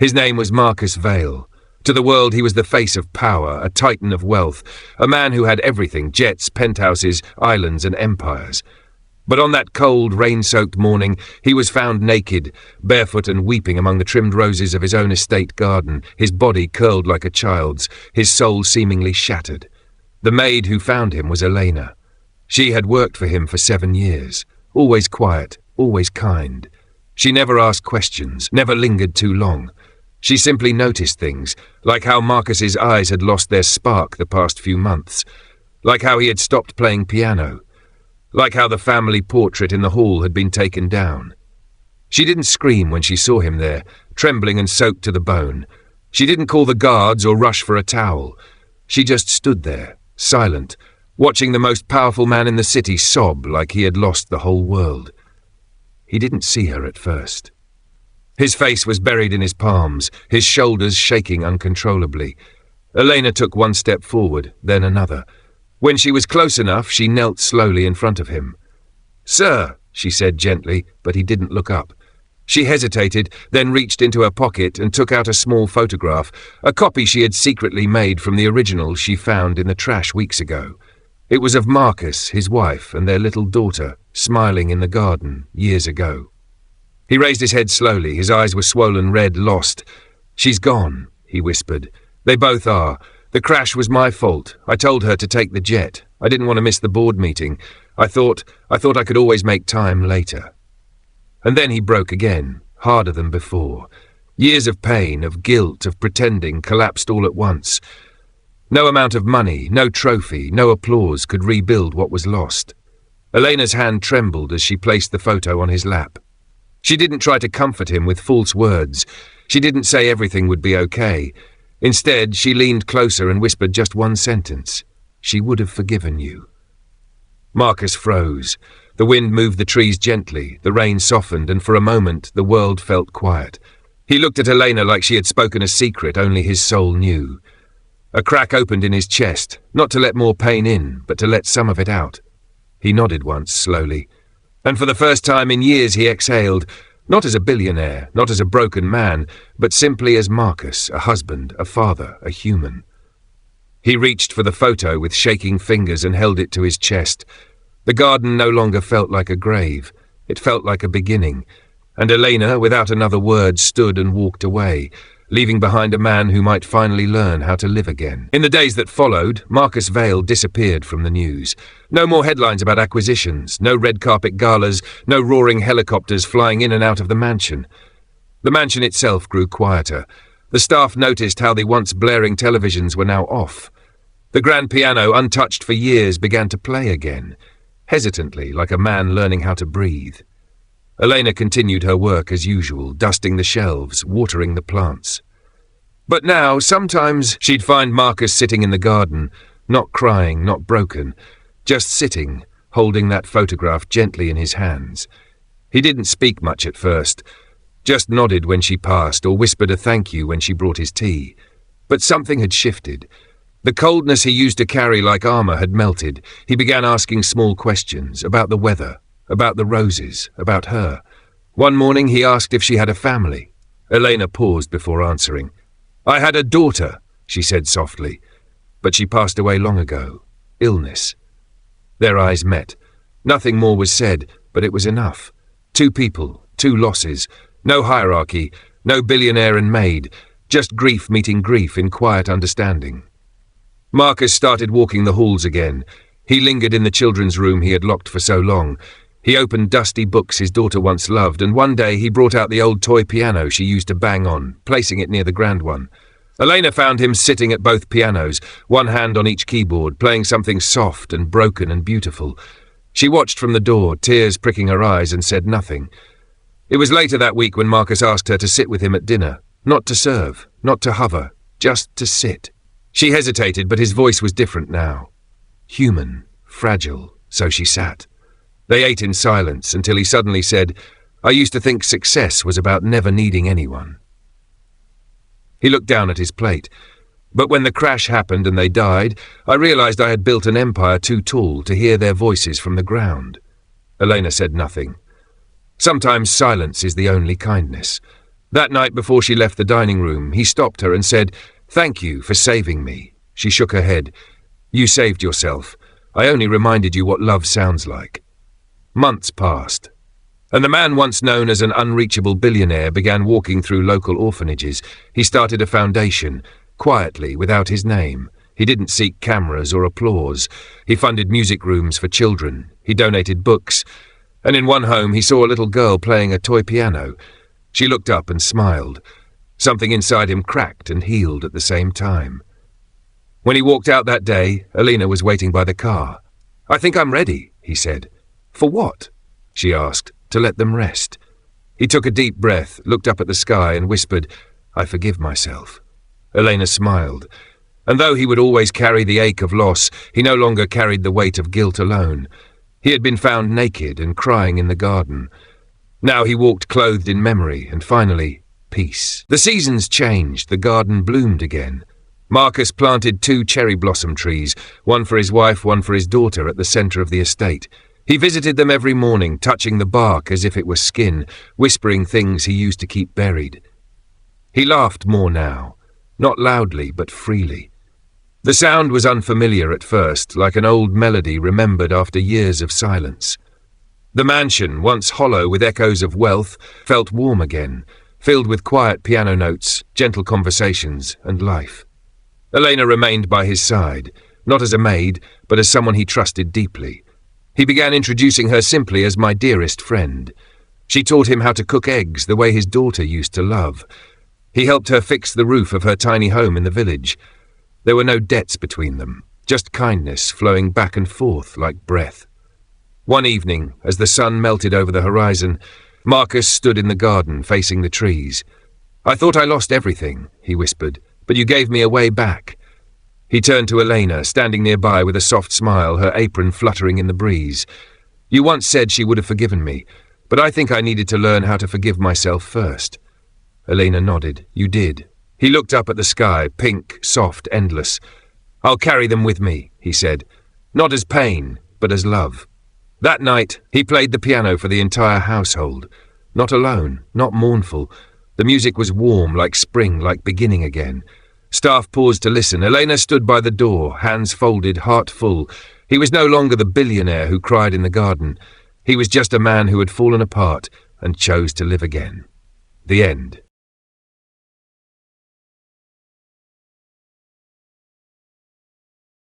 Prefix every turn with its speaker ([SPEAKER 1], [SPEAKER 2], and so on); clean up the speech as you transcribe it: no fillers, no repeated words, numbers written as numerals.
[SPEAKER 1] His name was Marcus Vale. To the world he was the face of power, a titan of wealth, a man who had everything: jets, penthouses, islands and empires. But on that cold, rain-soaked morning he was found naked, barefoot and weeping among the trimmed roses of his own estate garden, his body curled like a child's, his soul seemingly shattered. The maid who found him was Elena. She had worked for him for 7 years, always quiet, always kind. She never asked questions, never lingered too long. She simply noticed things, like how Marcus's eyes had lost their spark the past few months, like how he had stopped playing piano, like how the family portrait in the hall had been taken down. She didn't scream when she saw him there, trembling and soaked to the bone. She didn't call the guards or rush for a towel. She just stood there, silent, watching the most powerful man in the city sob like he had lost the whole world. He didn't see her at first. His face was buried in his palms, his shoulders shaking uncontrollably. Elena took one step forward, then another. When she was close enough, she knelt slowly in front of him. "Sir," she said gently, but he didn't look up. She hesitated, then reached into her pocket and took out a small photograph, a copy she had secretly made from the original she found in the trash weeks ago. It was of Marcus, his wife, and their little daughter, smiling in the garden years ago. He raised his head slowly, his eyes were swollen red, lost. "She's gone," he whispered. "They both are. The crash was my fault. I told her to take the jet. I didn't want to miss the board meeting. I thought I could always make time later." And then he broke again, harder than before. Years of pain, of guilt, of pretending collapsed all at once. No amount of money, no trophy, no applause could rebuild what was lost. Elena's hand trembled as she placed the photo on his lap. She didn't try to comfort him with false words. She didn't say everything would be okay. Instead, she leaned closer and whispered just one sentence. "She would have forgiven you." Marcus froze. The wind moved the trees gently, the rain softened, and for a moment the world felt quiet. He looked at Elena like she had spoken a secret only his soul knew. A crack opened in his chest, not to let more pain in, but to let some of it out. He nodded once, slowly. And for the first time in years he exhaled, not as a billionaire, not as a broken man, but simply as Marcus, a husband, a father, a human. He reached for the photo with shaking fingers and held it to his chest. The garden no longer felt like a grave. It felt like a beginning. And Elena, without another word, stood and walked away, leaving behind a man who might finally learn how to live again. In the days that followed, Marcus Vale disappeared from the news. No more headlines about acquisitions, no red carpet galas, no roaring helicopters flying in and out of the mansion. The mansion itself grew quieter. The staff noticed how the once blaring televisions were now off. The grand piano, untouched for years, began to play again, hesitantly, like a man learning how to breathe. Elena continued her work as usual, dusting the shelves, watering the plants. But now, sometimes, she'd find Marcus sitting in the garden, not crying, not broken, just sitting, holding that photograph gently in his hands. He didn't speak much at first, just nodded when she passed or whispered a thank you when she brought his tea. But something had shifted. The coldness he used to carry like armor had melted. He began asking small questions about the weather, about the roses, about her. One morning he asked if she had a family. Elena paused before answering. "I had a daughter," she said softly, "but she passed away long ago. Illness." Their eyes met. Nothing more was said, but it was enough. 2 people, 2 losses, no hierarchy, no billionaire and maid, just grief meeting grief in quiet understanding. Marcus started walking the halls again. He lingered in the children's room he had locked for so long. He opened dusty books his daughter once loved, and one day he brought out the old toy piano she used to bang on, placing it near the grand one. Elena found him sitting at both pianos, one hand on each keyboard, playing something soft and broken and beautiful. She watched from the door, tears pricking her eyes, and said nothing. It was later that week when Marcus asked her to sit with him at dinner, not to serve, not to hover, just to sit. She hesitated, but his voice was different now. Human, fragile, so she sat. They ate in silence until he suddenly said, "I used to think success was about never needing anyone." He looked down at his plate. But when the crash happened and they died, I realized I had built an empire too tall to hear their voices from the ground. Elena said nothing. Sometimes silence is the only kindness. That night before she left the dining room, he stopped her and said, "Thank you for saving me." She shook her head. "You saved yourself. I only reminded you what love sounds like." Months passed, and the man once known as an unreachable billionaire began walking through local orphanages. He started a foundation, quietly, without his name. He didn't seek cameras or applause. He funded music rooms for children. He donated books. And in one home he saw a little girl playing a toy piano. She looked up and smiled. Something inside him cracked and healed at the same time. When he walked out that day, Alina was waiting by the car. "I think I'm ready," he said. "For what?" she asked. "To let them rest." He took a deep breath, looked up at the sky and whispered, "I forgive myself." Elena smiled. And though he would always carry the ache of loss, he no longer carried the weight of guilt alone. He had been found naked and crying in the garden. Now he walked clothed in memory, and finally, peace. The seasons changed, the garden bloomed again. Marcus planted 2 cherry blossom trees, one for his wife, one for his daughter, at the centre of the estate. He visited them every morning, touching the bark as if it were skin, whispering things he used to keep buried. He laughed more now, not loudly but freely. The sound was unfamiliar at first, like an old melody remembered after years of silence. The mansion, once hollow with echoes of wealth, felt warm again, filled with quiet piano notes, gentle conversations, and life. Elena remained by his side, not as a maid, but as someone he trusted deeply. He began introducing her simply as my dearest friend. She taught him how to cook eggs the way his daughter used to love. He helped her fix the roof of her tiny home in the village. There were no debts between them, just kindness flowing back and forth like breath. One evening, as the sun melted over the horizon, Marcus stood in the garden facing the trees. "I thought I lost everything," he whispered, "but you gave me a way back." He turned to Elena, standing nearby with a soft smile, her apron fluttering in the breeze. "You once said she would have forgiven me, but I think I needed to learn how to forgive myself first." Elena nodded. "You did." He looked up at the sky, pink, soft, endless. "I'll carry them with me," he said, "not as pain, but as love." That night, he played the piano for the entire household. Not alone, not mournful. The music was warm, like spring, like beginning again. Staff paused to listen. Elena stood by the door, hands folded, heart full. He was no longer the billionaire who cried in the garden. He was just a man who had fallen apart and chose to live again. The end.